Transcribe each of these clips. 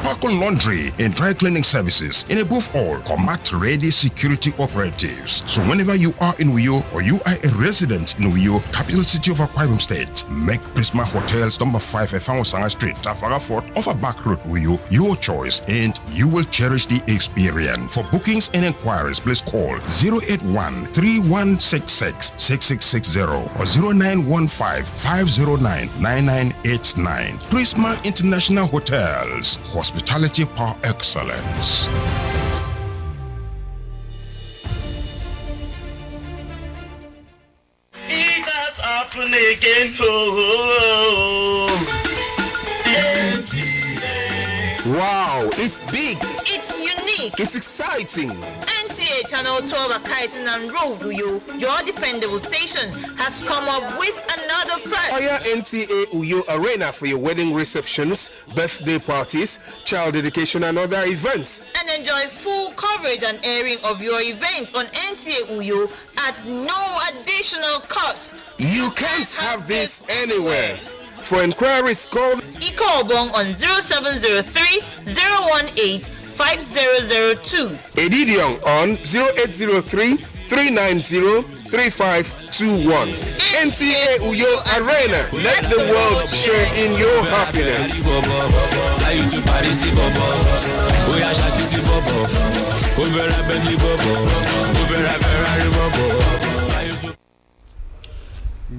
Sparkle Laundry and Dry Cleaning Services, and above all, combat-ready security operatives. So whenever you are in Uyo or you are a resident in Uyo, capital city of Akwa Ibom State, make Prisma Hotels number 5 Efangosanga Street, Tafaga Fort, off a back road Uyo your choice, and you will cherish the experience. For bookings and inquiries, please call 081-3166-6660 or 0915-509-9989. Prisma International Hotels, hospitality par excellence. It has happened again. Wow, it's big. It's unique. It's exciting. NTA Channel 12 Akaitan and Road Uyo, your dependable station, has come up with another fresh. Hire NTA Uyo Arena for your wedding receptions, birthday parties, child dedication and other events. And enjoy full coverage and airing of your event on NTA Uyo at no additional cost. You can't have this anywhere. For inquiries, call Ikobong on 0703 018 5002. Edidion on 0803 390 3521. NTA Uyo Arena. Let the world share in your happiness.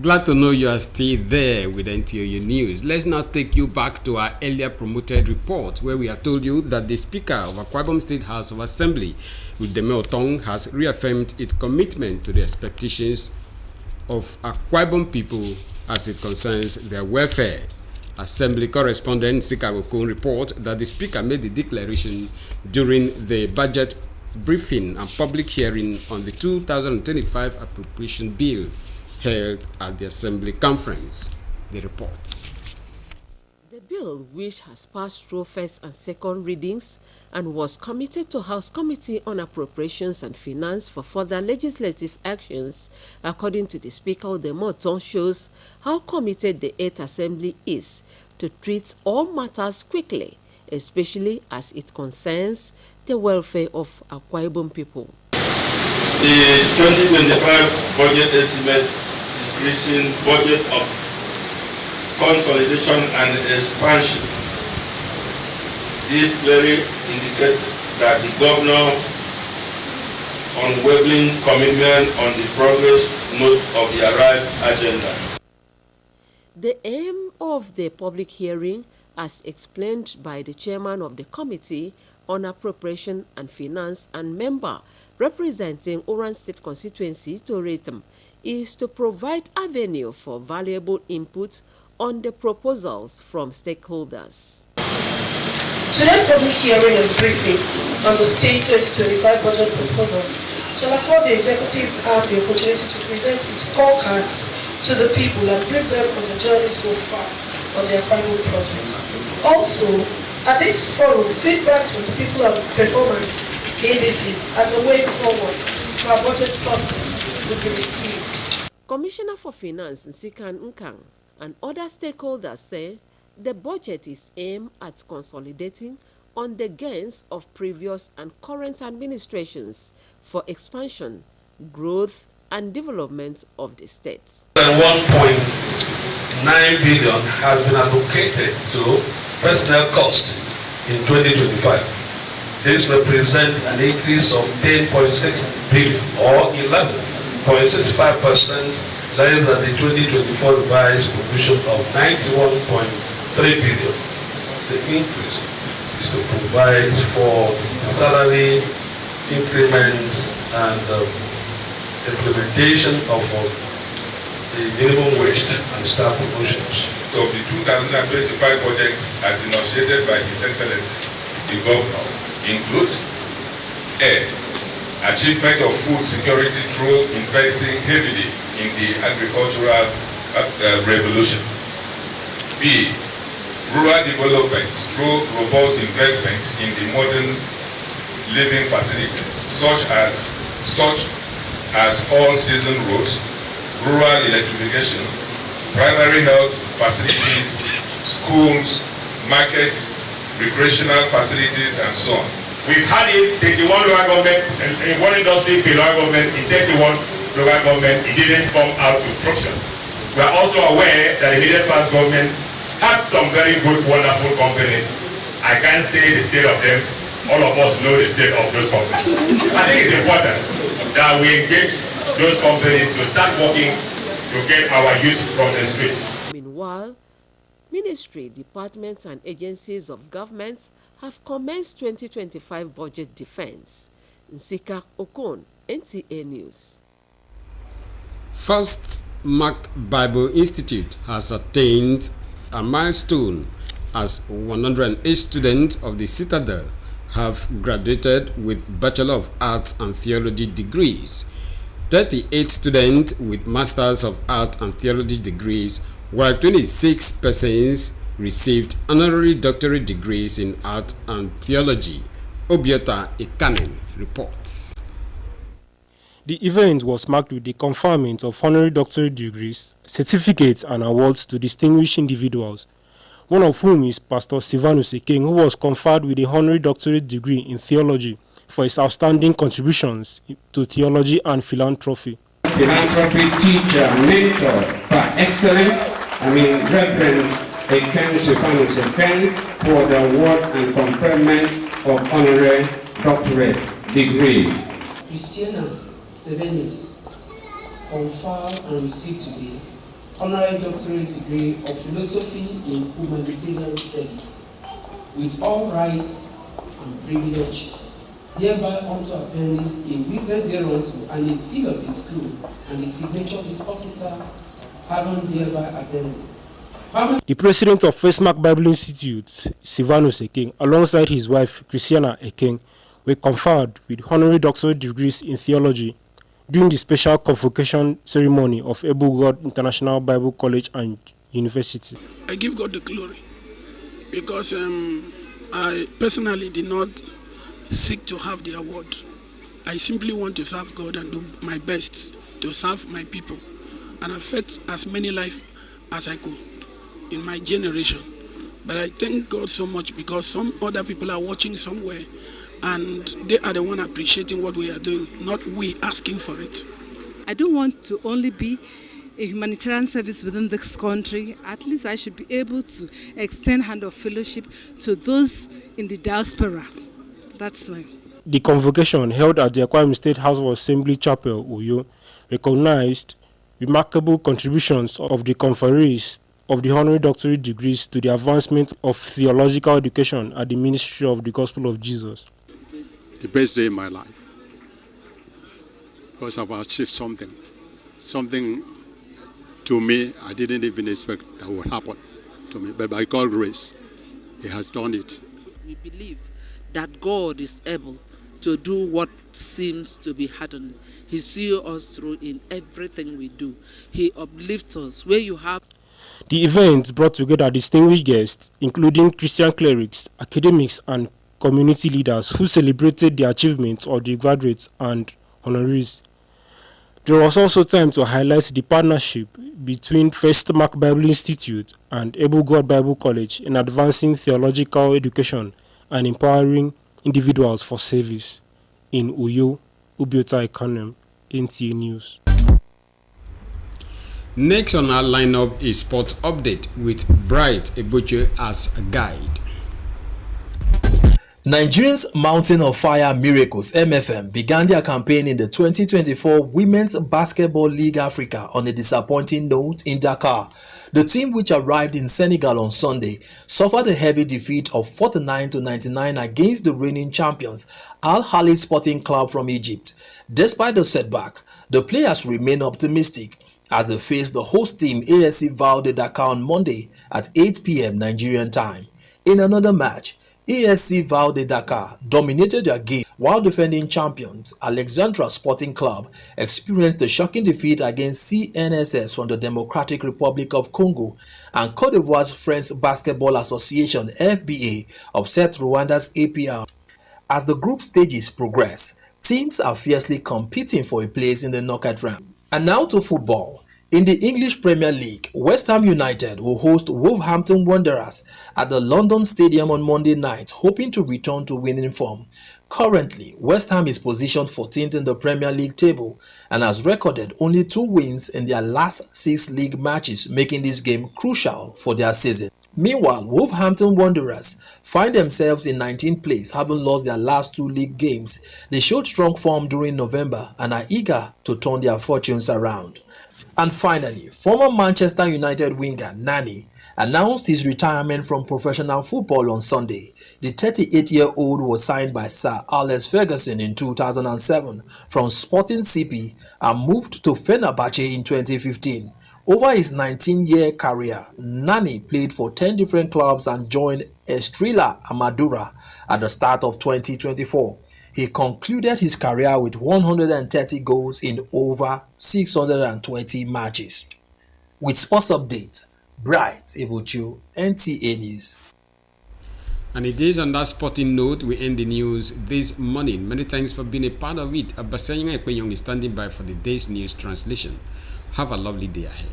Glad to know you are still there with NTOU News. Let's now take you back to our earlier promoted report where we have told you that the Speaker of Akwa Ibom State House of Assembly, Udeme Otong, has reaffirmed its commitment to the expectations of Akwa Ibom people as it concerns their welfare. Assembly correspondent Sika Okon report that the Speaker made the declaration during the budget briefing and public hearing on the 2025 appropriation bill held at the Assembly conference. The reports. The bill, which has passed through first and second readings and was committed to House Committee on Appropriations and Finance for further legislative actions, according to the Speaker Udeme Otong, shows how committed the 8th Assembly is to treat all matters quickly, especially as it concerns the welfare of Akwa Ibom people. The 2025 budget estimate discretion budget of consolidation and expansion. This clearly indicates that the governor unwavering commitment on the progress note of the ARISE agenda. The aim of the public hearing, as explained by the chairman of the Committee on Appropriation and Finance and member representing Oran State Constituency to Retum, is to provide avenue for valuable input on the proposals from stakeholders. Today's public hearing and briefing on the state 2025 budget proposals shall afford the executive have the opportunity to present its scorecards to the people and brief them on the journey so far on their final project. Also, at this forum, feedbacks from the people on performance indices and the way forward to our budget process will be received. Commissioner for Finance Nsikan Nkang and other stakeholders say the budget is aimed at consolidating on the gains of previous and current administrations for expansion, growth, and development of the state. 1.9 billion has been allocated to personnel cost in 2025. This represents an increase of 10.6 billion or 11.65% less than the 2024 revised provision of 91.3 billion. The increase is to provide for salary increments and implementation of the minimum wage and staff promotions. So the 2025 budget as initiated by His Excellency, the Governor, includes A. Achievement of food security through investing heavily in the agricultural revolution. B. Rural development through robust investment in the modern living facilities, such as all-season roads, rural electrification, primary health facilities, schools, markets, recreational facilities, and so on. We've had it 31 local government in one industry, local government in 31 local government. It didn't come out to fruition. We are also aware that the immediate past government has some very good, wonderful companies. I can't say the state of them. All of us know the state of those companies. I think it's important that we engage those companies to start working to get our youth from the street. Meanwhile, ministry, departments and agencies of governments have commenced 2025 budget defense. Nsika Okon, NTA News. First Mark Bible Institute has attained a milestone as 108 students of the Citadel have graduated with Bachelor of Arts and Theology degrees. 38 students with Masters of Art and Theology degrees, while 26 persons received honorary doctorate degrees in Art and Theology. Obiota Ekanem reports. The event was marked with the conferment of honorary doctorate degrees, certificates and awards to distinguished individuals, one of whom is Pastor Silvanus Ekeng, who was conferred with a honorary doctorate degree in theology for his outstanding contributions to theology and philanthropy. Philanthropy teacher, mentor par excellence, Reverend Ekeng Silvanus Ekeng, for the award and conferment of honorary doctorate degree. Christiana Sedenis conferred and received today honorary doctorate degree of philosophy in humanitarian studies with all rights and privilege, thereby unto appendix a witness thereunto and a seal of his school and the signature of his officer, having thereby appendix. The president of First Mark Bible Institute, Silvanus Ekeng, alongside his wife, Christiana Ekeng, were conferred with honorary doctorate degrees in theology during the special convocation ceremony of Able God International Bible College and University. I give God the glory because I personally did not seek to have the award. I simply want to serve God and do my best to serve my people and affect as many lives as I could in my generation. But I thank God so much because some other people are watching somewhere and they are the one appreciating what we are doing, not we asking for it. I don't want to only be a humanitarian service within this country. At least I should be able to extend hand of fellowship to those in the diaspora. That's why. The convocation held at the Akwa Ibom State House of Assembly Chapel, Uyo, recognized remarkable contributions of the conferees of the honorary doctorate degrees to the advancement of theological education at the Ministry of the Gospel of Jesus. The best day in my life, because I've achieved something to me I didn't even expect that would happen to me, but by God's grace, He has done it. We believe that God is able to do what seems to be hard. He sees us through in everything we do. He uplifts us. Where you have. The event brought together distinguished guests, including Christian clerics, academics, and community leaders who celebrated the achievements of the graduates and honorees. There was also time to highlight the partnership between First Mark Bible Institute and Able God Bible College in advancing theological education and empowering individuals for service. In Uyo, Obiota Ekanem, NTA News. Next on our lineup is Sports Update with Bright Eboche as a guide. Nigerians Mountain of Fire Miracles MFM began their campaign in the 2024 Women's Basketball League Africa on a disappointing note in Dakar. The team, which arrived in Senegal on Sunday, suffered a heavy defeat of 49-99 against the reigning champions Al Ahly Sporting Club from Egypt. Despite the setback, the players remain optimistic as they face the host team ASC Val de Dakar on Monday at 8 p.m. Nigerian time. In another match, ASC Val de Dakar dominated their game while defending champions Alexandra Sporting Club experienced a shocking defeat against CNSS from the Democratic Republic of Congo, and Cote d'Ivoire's French Basketball Association FBA upset Rwanda's APR. As the group stages progress, teams are fiercely competing for a place in the knockout round. And now to football. In the English Premier League, West Ham United will host Wolverhampton Wanderers at the London Stadium on Monday night, hoping to return to winning form. Currently, West Ham is positioned 14th in the Premier League table and has recorded only 2 wins in their last 6 league matches, making this game crucial for their season. Meanwhile, Wolverhampton Wanderers find themselves in 19th place, having lost their last 2 league games. They showed strong form during November and are eager to turn their fortunes around. And finally, former Manchester United winger Nani announced his retirement from professional football on Sunday. The 38-year-old was signed by Sir Alex Ferguson in 2007 from Sporting CP and moved to Fenerbahce in 2015. Over his 19-year career, Nani played for 10 different clubs and joined Estrela Amadora at the start of 2024. He concluded his career with 130 goals in over 620 matches. With sports update, Bright Ibuchu, NTA News. And it is on that sporting note we end the news this morning. Many thanks for being a part of it. Abasenga Ekpenyong is standing by for the day's news translation. Have a lovely day ahead.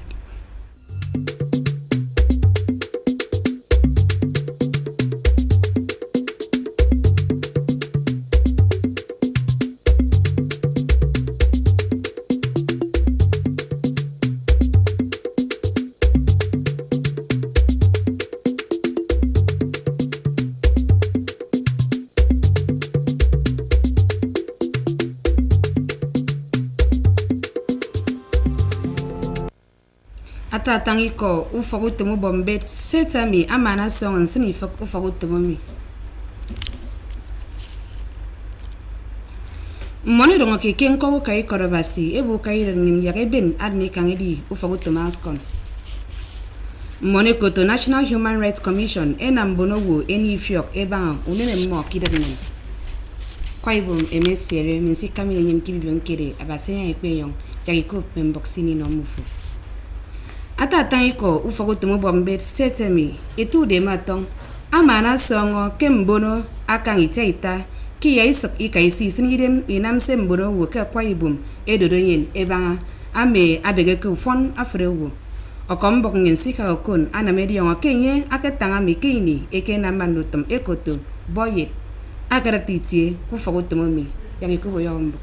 Tangi ko ufagutumu bombe setami amana song sini ufagutumu mi mone dongo ke kenko kai korobasi ebu kai ngin yage ben adni kangedi ufagutumu askon mone ko to National Human Rights Commission enambono wo eni fiok eba unene mo kidadinen kwaibum emesiere minsi kamile nyin kibibion kere abasenya ekpeyon yage ko pemboxini no mufu Atataniko ufagutumu bombe setemi etu de matong amana songo kembono akang itaita ki yaisok ikaisi sinidem inam sembono wo ka kwaibum edodoyen ebanga ame abege ku fon afrewo okombok ngin sika okon anamedi yongo kenye akatanga mikini ekena manutum ekoto boyet akaratitie kufagutumu mi yakikubo yombo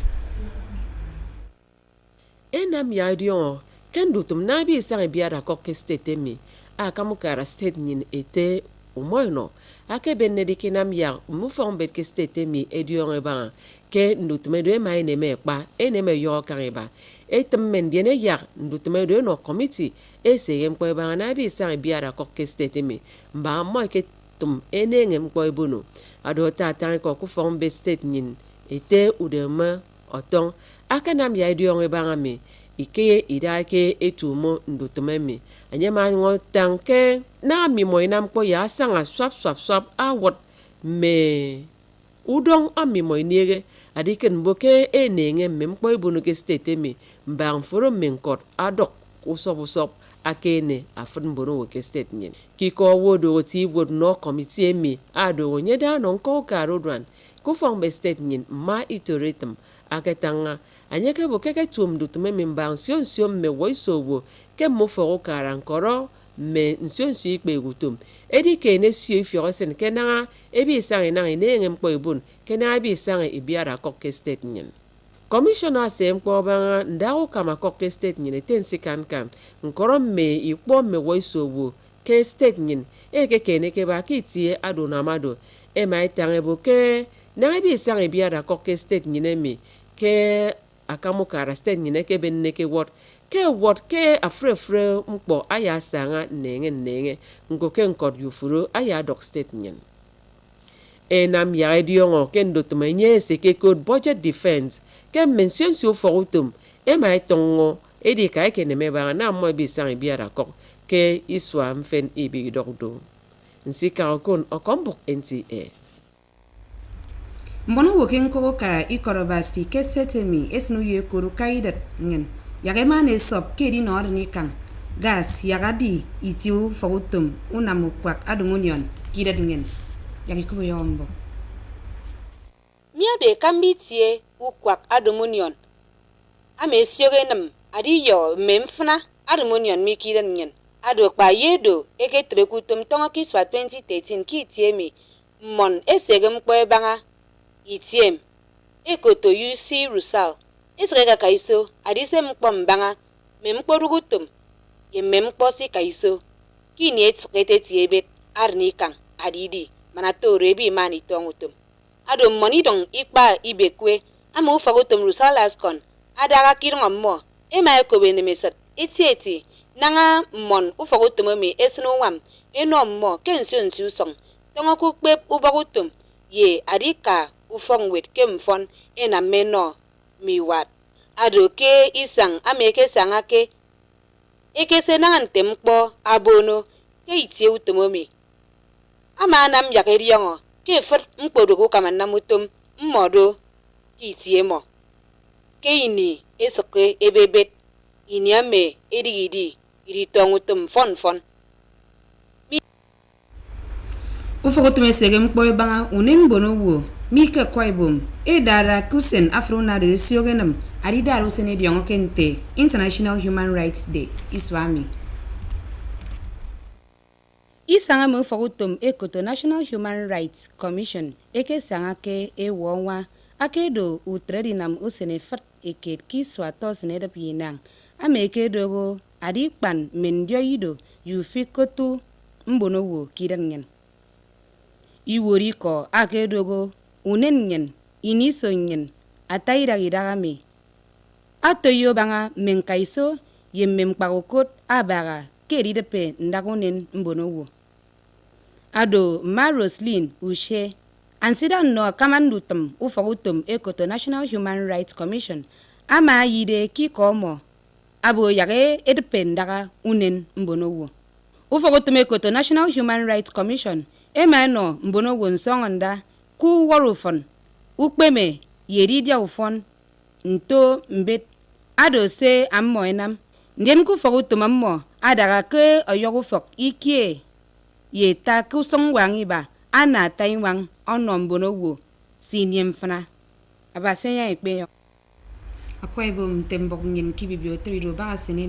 enam yadion Kendo tum nabi sang biara koke state mi akamukara state nyin ete umoino ake benedike nam ya mufon bet ke state mi edion eba ke ndutume de mai ne mekpa ene me yo kan eba etem mendiene ya ndutume de no committee eseyem ko eba nabi sang biara koke state mi mba mo ke tum ene ngem ko ebunu ado tatan ko ku fon bet state nyin ete udema oton ake nam ya edion eba mi Ike idake etumo ndutumemi anyama ngo tanke na mi moinam ko ya sanga swap awot me udong ami moinege adiken boke enenge mempo ibunu ke state mi mbang foro menkot adok usop akene afun bono ke state nyen kiko wodo ti wod no committee mi ado nyeda non ko karodwan ku fong be state nyen ma itoretum aketanga anyeke bokeke tum dutume mimbang sion me woisowo ke mo foro karankoro me nsion ikpe gutum edi ke ne sio ifiosen kenanga ebi sange na ene mpo ibun kenanga bi sange ibiara kokke state nyen commissioner sem ko banga ndawo kama kokke state nyen tensi kan nkoro me ikpo me woisowo ke state nyen eke kene ke ba kitie adona mado e mai tange boke na ebi sange ibiara kokke state nyen me ke akamukara state nyine ke benne ke wot ke afrefre mpo aya sanga nenge ngo ke nkod yufuro aya dok state nyen enam ya ediongo ke ndotumenye se ke code budget defense ke mention si oforutum e mai tongo edi kai ke ne meba na mo bi sang biara kok ke iswa mfen ibi dokdo nsika okon okombok NTA Mbono woken koko kara ikorobasi ke setemi esnu ye kuru kaidat ngen yagemane sop kedi nor ni kan gas yagadi itiu fogutum unamu kwak adungunion kidat ngen yagikubo yombo Mia be kambitie ukwak adungunion ame siogenam adi yo memfna Armonion Mikiran Nyen. Ado pa yedo eke trekutum tonga kiswa 2013 ki itiemi mon esegem kwe banga itiem ekoto UC Rusal esrega kaiso adise mkpo mbanga memkpo rugutum ye memkpo si kaiso kini etkete tiebet arnikang adidi manato rebi mani tongutum ado moni dong ikpa ibekwe ama ufagutum Rusal askon adaga kirngommo ema ekobene mesat etieti nanga mon ufagutum me esno wam eno mo kension susong tonga ku kpep ubagutum ye adika ufong wet kemfon ena meno miwat ado ke isang ameke sangake ekese nangan tempo abono ke itie utomomi ama nam yakeriongo ke fer mpodogo kamanna mutum mmodo itie mo ke ini esoke ebebet ini ame edigidi iri tongutum fon ufokotume segem kpoy banga unen bono wo mika kwaibum dara kusen afrona de siogenam ari daru sene diongo kente International Human Rights Day iswami isanga mo fokotum ekoto National Human Rights Commission eke sanga ke wonwa akedo utredinam usene fat eket kiswa tosne de pinang ameke dogo adi pan mendio yido yufikotu mbono wo kidangen iwori ko akedogo unenyen inisonyen ataira gidagame atoyo banga menkaiso yemmempagokot abaga keridepe ndagonen mbono wo ado Maroslin ushe ansida no kamandutum ufagutum ekoto National Human Rights Commission ama yide kikomo abo yage edpendaga unen mbono wo ufagutum ekoto National Human Rights Commission emano mbono wo nsongonda ku warufon ukpeme yeridia ufon nto mbet ado se ammo enam ndien ku fagutum ammo adaga ke oyogu fok ikie ye ta ku songwangi ba ana taiwang ono mbono wo siniem fana abasenya ikpe yo akwai bom tembok nyen kibibio trido ba sene